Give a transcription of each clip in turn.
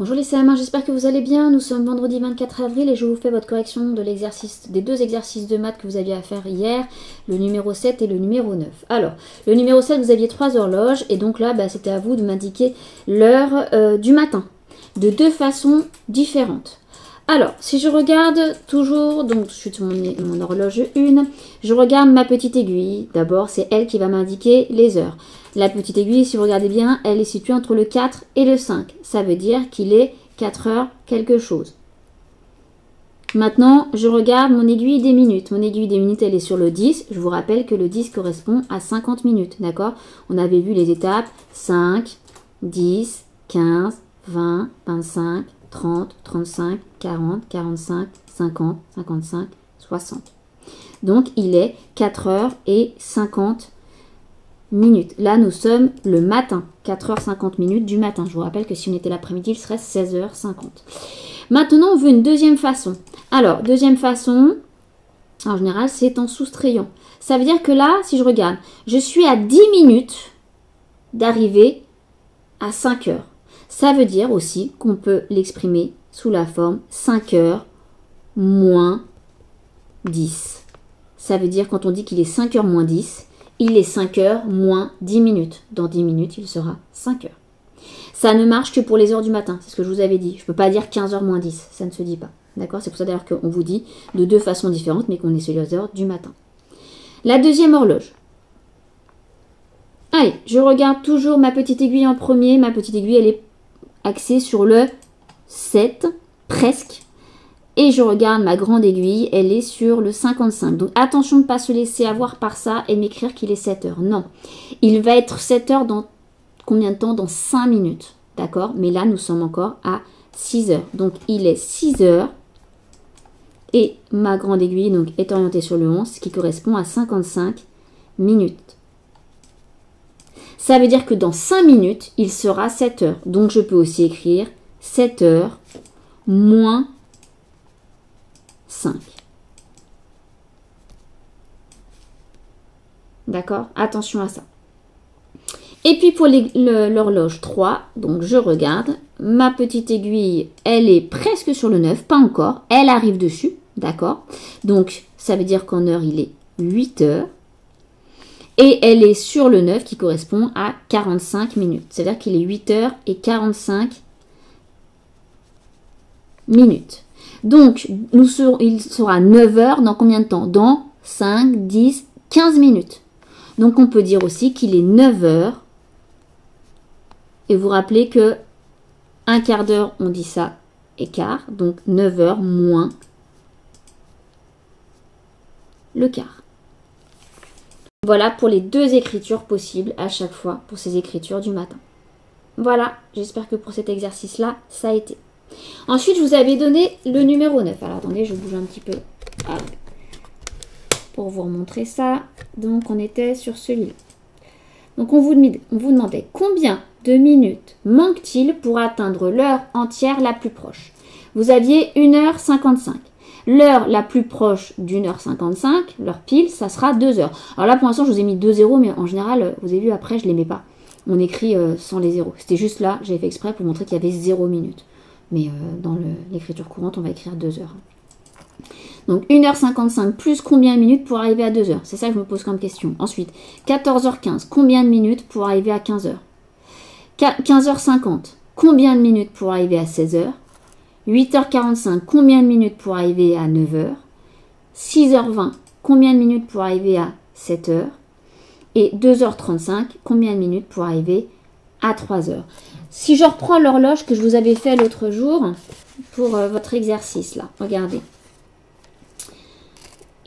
Bonjour les CM1, j'espère que vous allez bien. Nous sommes vendredi 24 avril et je vous fais votre correction de l'exercice, des deux exercices de maths que vous aviez à faire hier, le numéro 7 et le numéro 9. Alors, le numéro 7, vous aviez 3 horloges et donc là, c'était à vous de m'indiquer l'heure du matin, de deux façons différentes. Alors, si je regarde toujours, donc je suis sur mon horloge 1, je regarde ma petite aiguille. D'abord, c'est elle qui va m'indiquer les heures. La petite aiguille, si vous regardez bien, elle est située entre le 4 et le 5. Ça veut dire qu'il est 4 heures quelque chose. Maintenant, je regarde mon aiguille des minutes. Mon aiguille des minutes, elle est sur le 10. Je vous rappelle que le 10 correspond à 50 minutes, d'accord? On avait vu les étapes 5, 10, 15, 20, 25, 30, 35, 40, 45, 50, 55, 60. Donc, il est 4 heures et 50 minutes. Là, nous sommes le matin, 4h50 minutes du matin. Je vous rappelle que si on était l'après-midi, il serait 16h50. Maintenant, on veut une deuxième façon. Alors, deuxième façon, en général, c'est en soustrayant. Ça veut dire que là, si je regarde, je suis à 10 minutes d'arriver à 5 heures. Ça veut dire aussi qu'on peut l'exprimer sous la forme 5 heures moins 10. Ça veut dire quand on dit qu'il est 5 heures moins 10, il est 5 heures moins 10 minutes. Dans 10 minutes, il sera 5 heures. Ça ne marche que pour les heures du matin, c'est ce que je vous avais dit. Je ne peux pas dire 15 heures moins 10, ça ne se dit pas. D'accord? C'est pour ça d'ailleurs qu'on vous dit de deux façons différentes, mais qu'on est sur les heures du matin. La deuxième horloge. Allez, je regarde toujours ma petite aiguille en premier. Ma petite aiguille, elle est axée sur le 7, presque. Et je regarde ma grande aiguille, elle est sur le 55. Donc attention de ne pas se laisser avoir par ça et m'écrire qu'il est 7 heures. Non, il va être 7 heures dans combien de temps? Dans 5 minutes. D'accord? Mais là, nous sommes encore à 6 heures. Donc il est 6 heures. Et ma grande aiguille donc, est orientée sur le 11, ce qui correspond à 55 minutes. Ça veut dire que dans 5 minutes, il sera 7 heures. Donc je peux aussi écrire 7 heures moins 5. D'accord? Attention à ça. Et puis pour l'horloge 3, donc je regarde. Ma petite aiguille, elle est presque sur le 9, pas encore. Elle arrive dessus, d'accord? Donc ça veut dire qu'en heure, il est 8 heures. Et elle est sur le 9 qui correspond à 45 minutes. C'est-à-dire qu'il est 8 heures et 45 minutes. Donc, il sera 9 heures dans combien de temps? Dans 5, 10, 15 minutes. Donc, on peut dire aussi qu'il est 9 heures. Et vous rappelez que un quart d'heure, on dit ça, et quart. Donc, 9 heures moins le quart. Voilà pour les deux écritures possibles à chaque fois pour ces écritures du matin. Voilà, j'espère que pour cet exercice-là, ça a été. Ensuite, je vous avais donné le numéro 9. Alors, attendez, je bouge un petit peu pour vous remontrer ça. Donc, on était sur celui-là. Donc, on vous demandait combien de minutes manque-t-il pour atteindre l'heure entière la plus proche. Vous aviez 1h55. L'heure la plus proche d'1h55, l'heure pile, ça sera 2 heures. Alors là, pour l'instant, je vous ai mis 2 zéros, mais en général, vous avez vu, après, je ne les mets pas. On écrit sans les zéros. C'était juste là, j'avais fait exprès pour montrer qu'il y avait 0 minutes. Mais dans l'écriture courante, on va écrire 2 heures. Donc 1h55 plus combien de minutes pour arriver à 2 heures? C'est ça que je me pose comme question. Ensuite, 14h15, combien de minutes pour arriver à 15 heures? 15h50, combien de minutes pour arriver à 16 heures? 8h45, combien de minutes pour arriver à 9 heures? 6h20, combien de minutes pour arriver à 7 heures? Et 2h35, combien de minutes pour arriver à 3 heures? Si je reprends l'horloge que je vous avais fait l'autre jour pour votre exercice, là, regardez.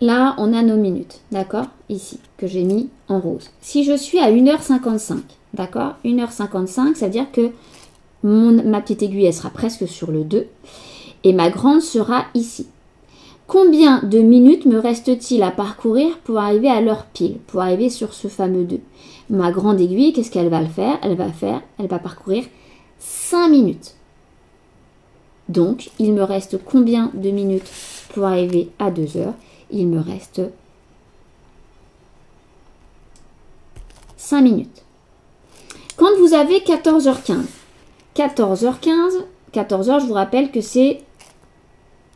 Là, on a nos minutes, d'accord? Ici, que j'ai mis en rose. Si je suis à 1h55, d'accord? 1h55, ça veut dire que ma petite aiguille, elle sera presque sur le 2 et ma grande sera ici. Combien de minutes me reste-t-il à parcourir pour arriver à l'heure pile, pour arriver sur ce fameux 2? Ma grande aiguille, qu'est-ce qu'elle va faire? Elle va parcourir 5 minutes. Donc, il me reste combien de minutes pour arriver à 2 heures? Il me reste 5 minutes. Quand vous avez 14h15, 14 heures, je vous rappelle que c'est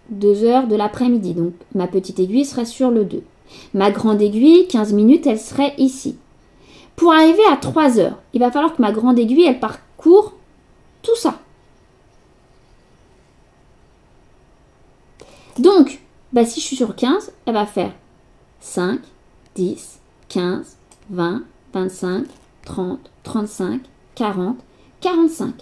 2 heures de l'après-midi. Donc, ma petite aiguille serait sur le 2. Ma grande aiguille, 15 minutes, elle serait ici. Pour arriver à 3 heures, il va falloir que ma grande aiguille, elle parcourt tout ça. Donc, bah, si je suis sur 15, elle va faire 5, 10, 15, 20, 25, 30, 35, 40, 45.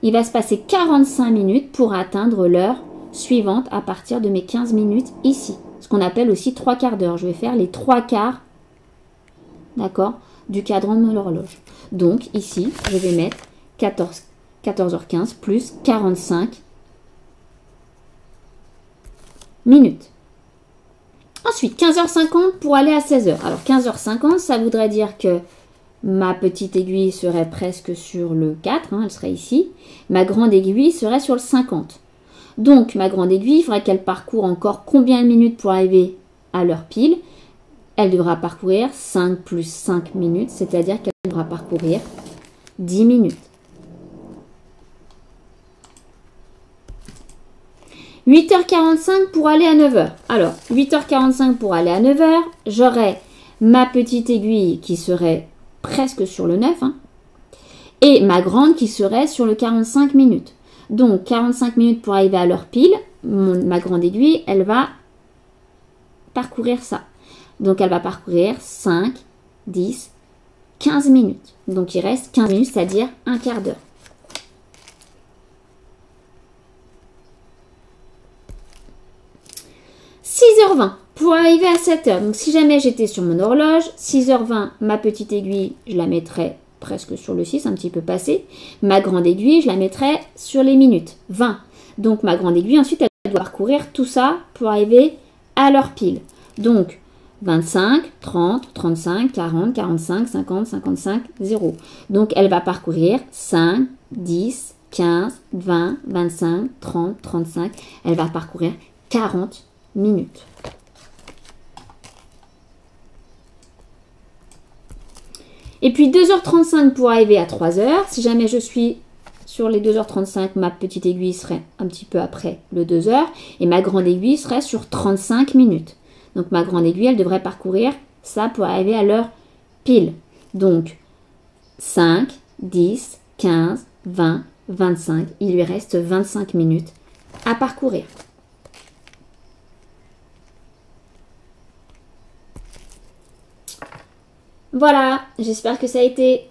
Il va se passer 45 minutes pour atteindre l'heure suivante à partir de mes 15 minutes ici. Ce qu'on appelle aussi 3 quarts d'heure. Je vais faire les 3 quarts, d'accord, du cadran de l'horloge. Donc ici, je vais mettre 14h15 plus 45 minutes. Ensuite, 15h50 pour aller à 16h. Alors 15h50, ça voudrait dire que ma petite aiguille serait presque sur le 4, hein, elle serait ici. Ma grande aiguille serait sur le 50. Donc, ma grande aiguille, il faudrait qu'elle parcourt encore combien de minutes pour arriver à l'heure pile? Elle devra parcourir 5 plus 5 minutes, c'est-à-dire qu'elle devra parcourir 10 minutes. 8h45 pour aller à 9h. Alors, 8h45 pour aller à 9h, j'aurai ma petite aiguille qui serait presque sur le 9, hein, et ma grande qui serait sur le 45 minutes. Donc, 45 minutes pour arriver à l'heure pile, ma grande aiguille, elle va parcourir ça. Donc, elle va parcourir 5, 10, 15 minutes. Donc, il reste 15 minutes, c'est-à-dire un quart d'heure. « 6h20 pour arriver à 7h. Donc, si jamais j'étais sur mon horloge, 6h20, ma petite aiguille, je la mettrais presque sur le 6, un petit peu passé. Ma grande aiguille, je la mettrais sur les minutes, 20. Donc, ma grande aiguille, ensuite, elle doit parcourir tout ça pour arriver à l'heure pile. Donc, 25, 30, 35, 40, 45, 50, 55, 0. Donc, elle va parcourir 5, 10, 15, 20, 25, 30, 35. Elle va parcourir 40 minutes. Et puis 2h35 pour arriver à 3h. Si jamais je suis sur les 2h35, ma petite aiguille serait un petit peu après le 2h. Et ma grande aiguille serait sur 35 minutes. Donc ma grande aiguille, elle devrait parcourir ça pour arriver à l'heure pile. Donc 5, 10, 15, 20, 25. Il lui reste 25 minutes à parcourir. Voilà, j'espère que ça a été